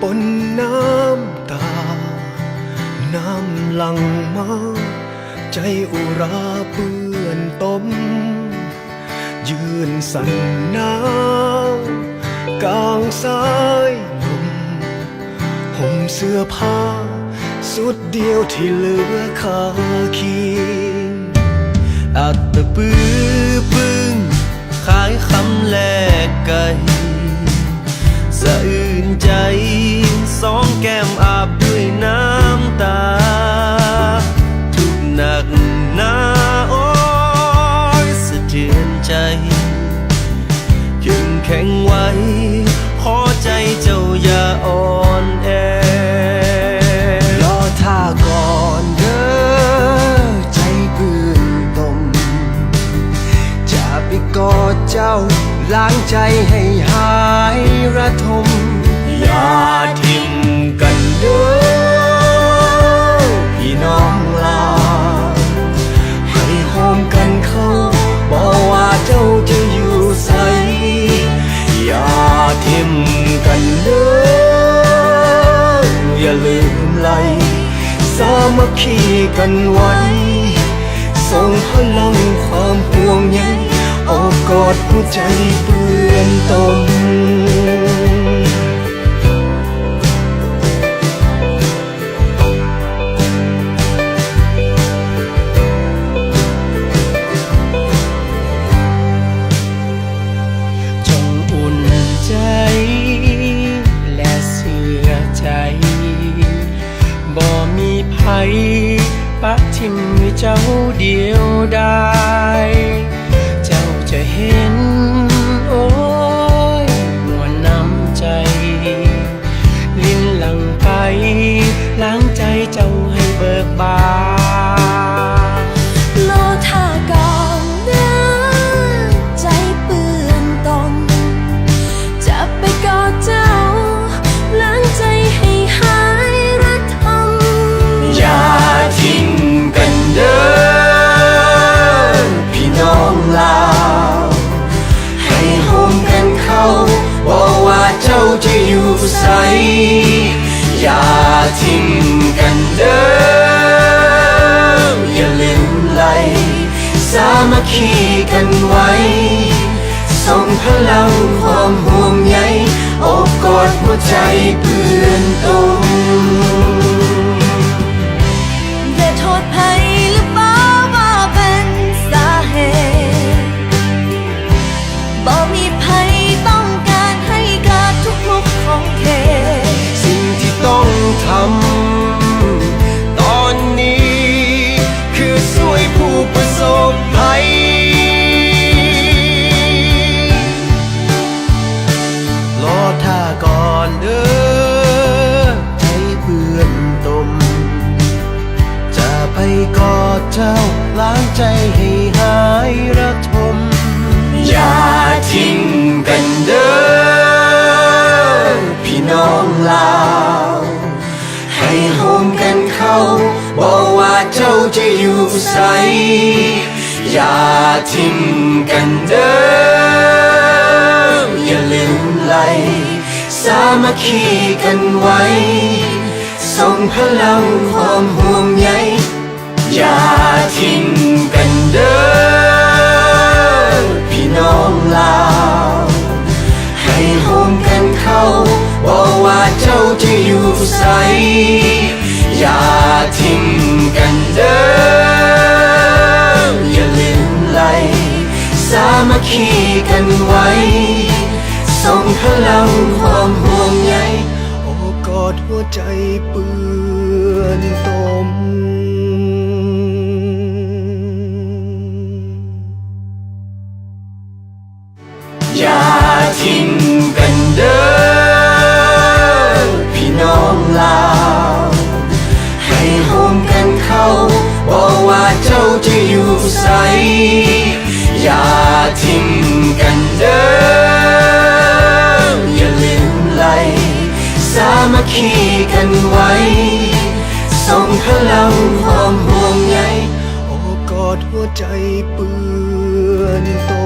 ปนน้ำตาน้ำหลั่งมาใจอุราเปื้อนต้มยืนสั่นหนาวกลางสายลมห่มเสื้อผ้าสุดเดียวที่เหลือคาคีอัตตะปื้อปึ้งขายคำแลกไก่สะอื่นใจสองแก้มอาบด้วยน้ำตาทุกหนักหนาโอ้ยสะเทือนใจเข้มแข็งไว้ขอใจเจ้าอย่าอ่อนแอรอท่าก่อนเด้อใจปื้นตมจะไปกอดเจ้าล้างใจให้หายระทมอย่าทิ้งกันเด้อพี่น้องลาให้หอมกันเข้าบอกว่าเจ้าจะอยู่ใสอย่าทิ้งกันเด้ออย่าลืมไหลสามัคคีกันไว้ส่งพลังความห่วงใยโอบกอดหัวใจเปื้อนตมจงอุ่นใจและเสื่อใจบ่มีภัยปะทิ่มให้เจ้าเดียวได้จะเห็นโอ้ยมวลน้ำใจลิ้นหลั่งไปล้างใจเจ้าให้เบิกบานโลท่าก่อนเด้อใจเปื้อนตมจะไปกอดเจ้าล้างใจให้หายระทมอย่าทิ้งกันเด้อพี่น้องลาบอกว่าเจ้าจะอยู่ใสอย่าทิ้งกันเด้ออย่าลืมไหลสามัคคีกันไว้ส่งพลังความห่วงใยโอบกอดหัวใจเปื้อนตมอย่าโทษภัยหรือเปล่าว่าเป็นสาเหตุบ่มีภัยต้องการให้เกิดทุกข์ของเขตสิ่งที่ต้องทำตอนนี้คือช่วยผู้ประสบภัยรอท่าก่อนเด้อใจเปื้อนตมจะไปกอดเจ้าล้างใจให้หายระทมอย่าทิ้งกันเด้อพี่น้องลาวให้หอมกันเข้าบอกว่าเจ้าจะอยู่ใสอย่าทิ้งกันเด้ออย่าลืมไหลสามัคคีกันไว้ส่งพลังความห่วงใยอย่าทิ้งกันเด้อพี่น้องลาวให้หอมกันเข้าบอกว่าเจ้าจะอยู่ใสอย่าทิ้งกันเด้ออย่าลืมไหลสามัคคีกันไว้ส่งพลังความห่วงใยโอบกอดหัวใจเปื้อนตมอย่าทิ้งกันเด้อพี่น้องลาวให้หอมกันเข้าบอกว่าเจ้าจะอยู่ใสอย่าทิ้งกันเด้ออย่าลืมไหลสามัคคีกันไว้ส่งพลังความห่วงใยโอบกอดหัวใจเปื้อนตม